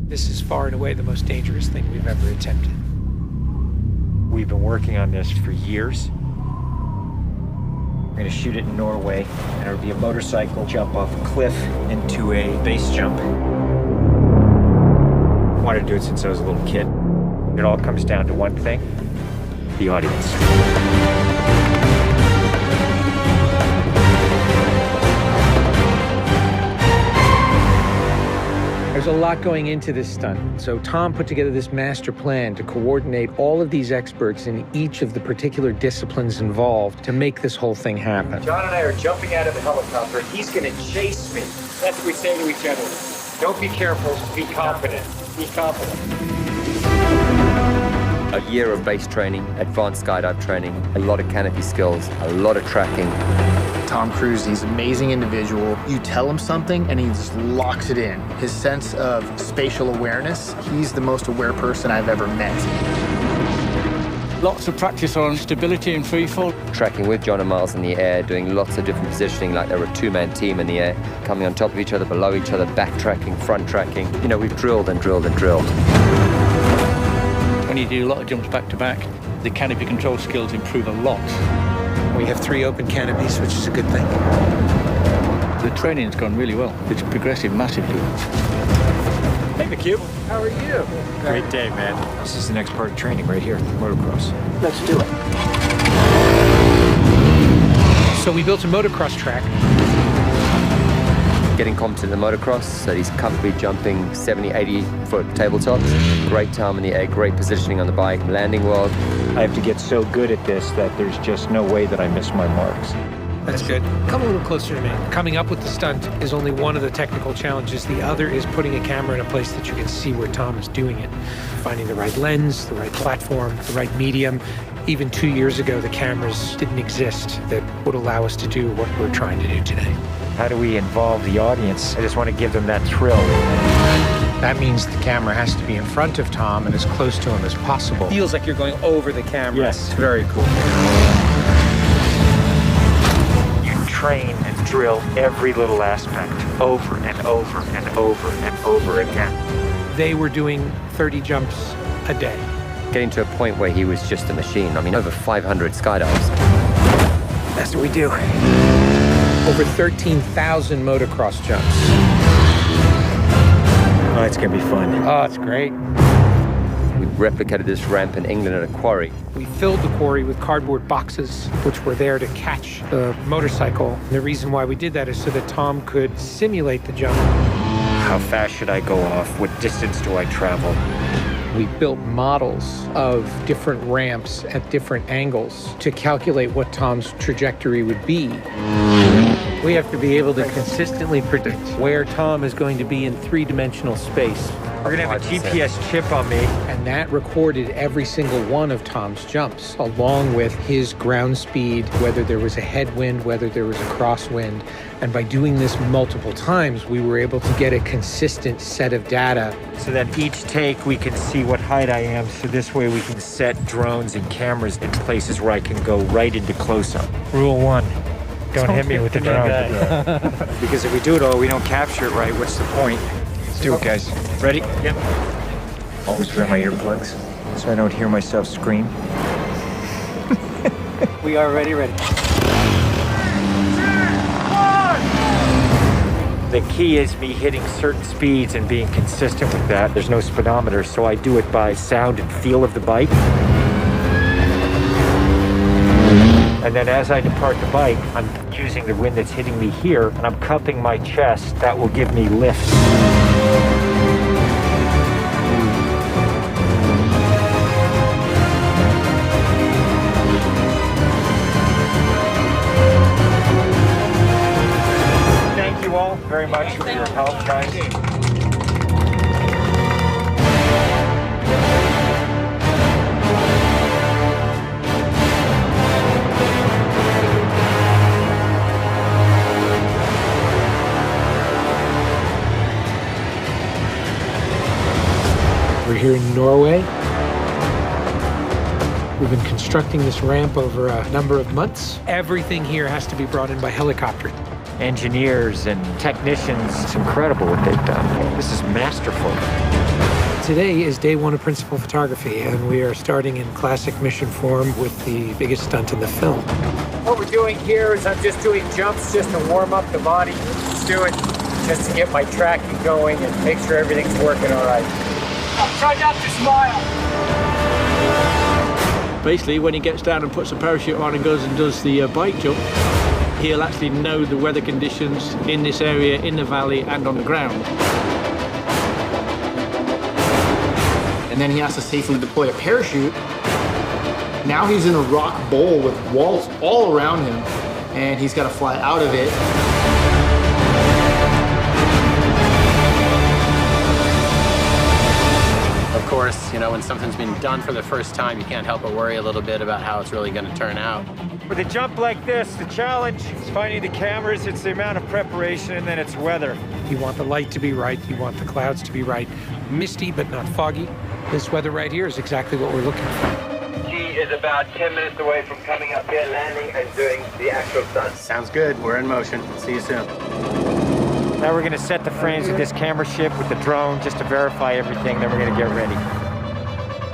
This is far and away the most dangerous thing we've ever attempted. We've been working on this for years. We're gonna shoot it in Norway, and it'll be a motorcycle jump off a cliff into a base jump. I wanted to do it since I was a little kid. It all comes down to one thing: the audience. There's a lot going into this stunt, so Tom put together this master plan to coordinate all of these experts in each of the particular disciplines involved to make this whole thing happen. John and I are jumping out of the helicopter, and he's gonna chase me. That's what we say to each other. Don't be careful, be confident. Be confident. A year of base training, advanced skydive training, a lot of canopy skills, a lot of tracking. Tom Cruise, he's an amazing individual. You tell him something and he just locks it in. His sense of spatial awareness, he's the most aware person I've ever met. Lots of practice on stability and freefall. Tracking with John and Miles in the air, doing lots of different positioning, like they were a two-man team in the air, coming on top of each other, below each other, backtracking, front tracking. You know, we've drilled and drilled and drilled. When you do a lot of jumps back to back, the canopy control skills improve a lot. We have 3 open canopies, which is a good thing. The training's gone really well. It's progressive massively. Hey, McHugh. How are you? Great day, man. This is the next part of training right here, motocross. Let's do it. So we built a motocross track. Getting competent in the motocross, so he's comfortably jumping 70, 80-foot tabletops. Great time in the air, great positioning on the bike, landing well. I have to get so good at this that there's just no way that I miss my marks. That's good. Come a little closer to me. Coming up with the stunt is only one of the technical challenges. The other is putting a camera in a place that you can see where Tom is doing it. Finding the right lens, the right platform, the right medium. Even 2 years ago, the cameras didn't exist that would allow us to do what we're trying to do today. How do we involve the audience? I just want to give them that thrill. That means the camera has to be in front of Tom and as close to him as possible. Feels like you're going over the camera. Yes, very cool. You train and drill every little aspect over and over and over and over again. They were doing 30 jumps a day. Getting to a point where he was just a machine. I mean, over 500 skydives. That's what we do. Over 13,000 motocross jumps. Oh, it's gonna be fun. Oh, it's great. We replicated this ramp in England at a quarry. We filled the quarry with cardboard boxes, which were there to catch the motorcycle. And the reason why we did that is so that Tom could simulate the jump. How fast should I go off? What distance do I travel? We built models of different ramps at different angles to calculate what Tom's trajectory would be. We have to be able to consistently predict where Tom is going to be in 3-dimensional space. We're gonna have a GPS chip on me. And that recorded every single one of Tom's jumps, along with his ground speed, whether there was a headwind, whether there was a crosswind. And by doing this multiple times, we were able to get a consistent set of data. So that each take we can see what height I am, so this way we can set drones and cameras in places where I can go right into close-up. Rule 1, don't hit me with the drone. Because if we do it all, we don't capture it right, what's the point? Let's do it, guys. Ready? Yep. Always wear my earplugs so I don't hear myself scream. We are ready. The key is me hitting certain speeds and being consistent with that. There's no speedometer, so I do it by sound and feel of the bike. And then as I depart the bike, I'm using the wind that's hitting me here, and I'm cupping my chest. That will give me lift. Thank you all very much for your help, guys. We're here in Norway. We've been constructing this ramp over a number of months. Everything here has to be brought in by helicopter. Engineers and technicians, it's incredible what they've done. This is masterful. Today is day one of principal photography, and we are starting in classic mission form with the biggest stunt in the film. What we're doing here is I'm just doing jumps just to warm up the body. Just do it just to get my tracking going and make sure everything's working all right. Try not to smile. Basically, when he gets down and puts a parachute on and goes and does the bike jump, he'll actually know the weather conditions in this area, in the valley, and on the ground. And then he has to safely deploy a parachute. Now he's in a rock bowl with walls all around him, and he's got to fly out of it. Of course, you know, when something's been done for the first time, you can't help but worry a little bit about how it's really going to turn out. With a jump like this, the challenge is finding the cameras, it's the amount of preparation, and then it's weather. You want the light to be right, you want the clouds to be right. Misty, but not foggy. This weather right here is exactly what we're looking for. He is about 10 minutes away from coming up here, landing, and doing the actual stunt. Sounds good. We're in motion. See you soon. Now we're gonna set the frames with this camera ship with the drone just to verify everything, then we're gonna get ready.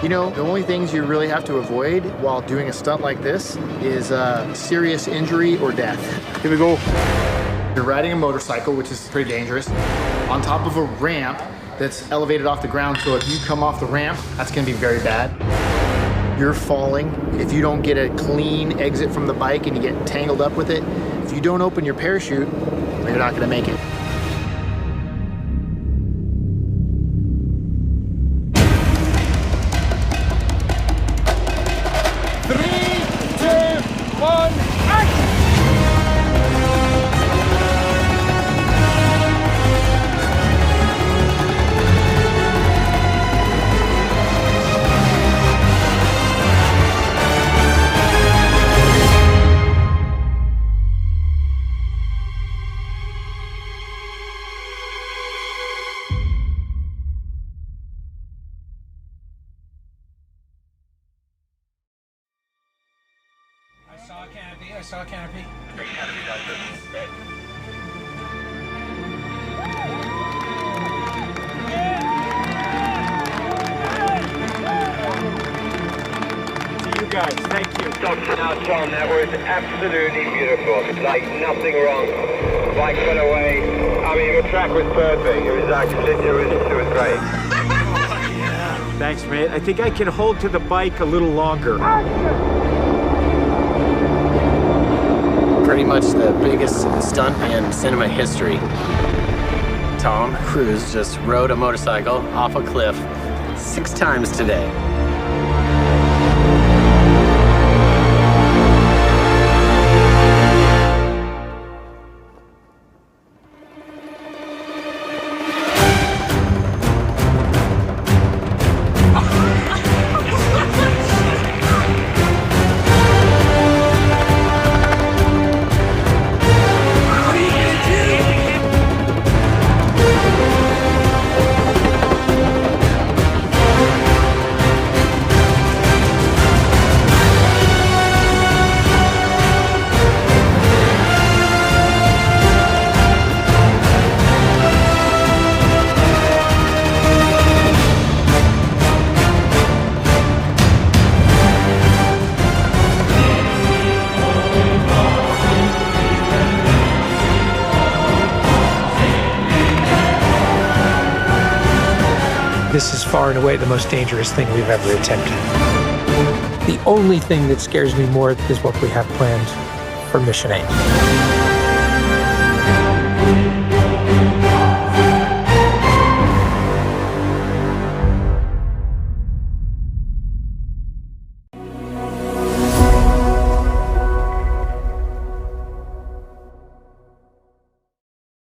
You know, the only things you really have to avoid while doing a stunt like this is serious injury or death. Here we go. You're riding a motorcycle, which is pretty dangerous, on top of a ramp that's elevated off the ground, so if you come off the ramp, that's gonna be very bad. You're falling. If you don't get a clean exit from the bike and you get tangled up with it, if you don't open your parachute, you're not gonna make it. I saw a canopy. To you guys, thank you. Now, Tom, that was absolutely beautiful. Like nothing wrong. Bike went away. I mean, the track was perfect. It was actually, it was great. Thanks, mate. I think I can hold to the bike a little longer. Pretty much the biggest stunt in cinema history. Tom Cruise just rode a motorcycle off a cliff 6 times today. This is far and away the most dangerous thing we've ever attempted. The only thing that scares me more is what we have planned for Mission 8.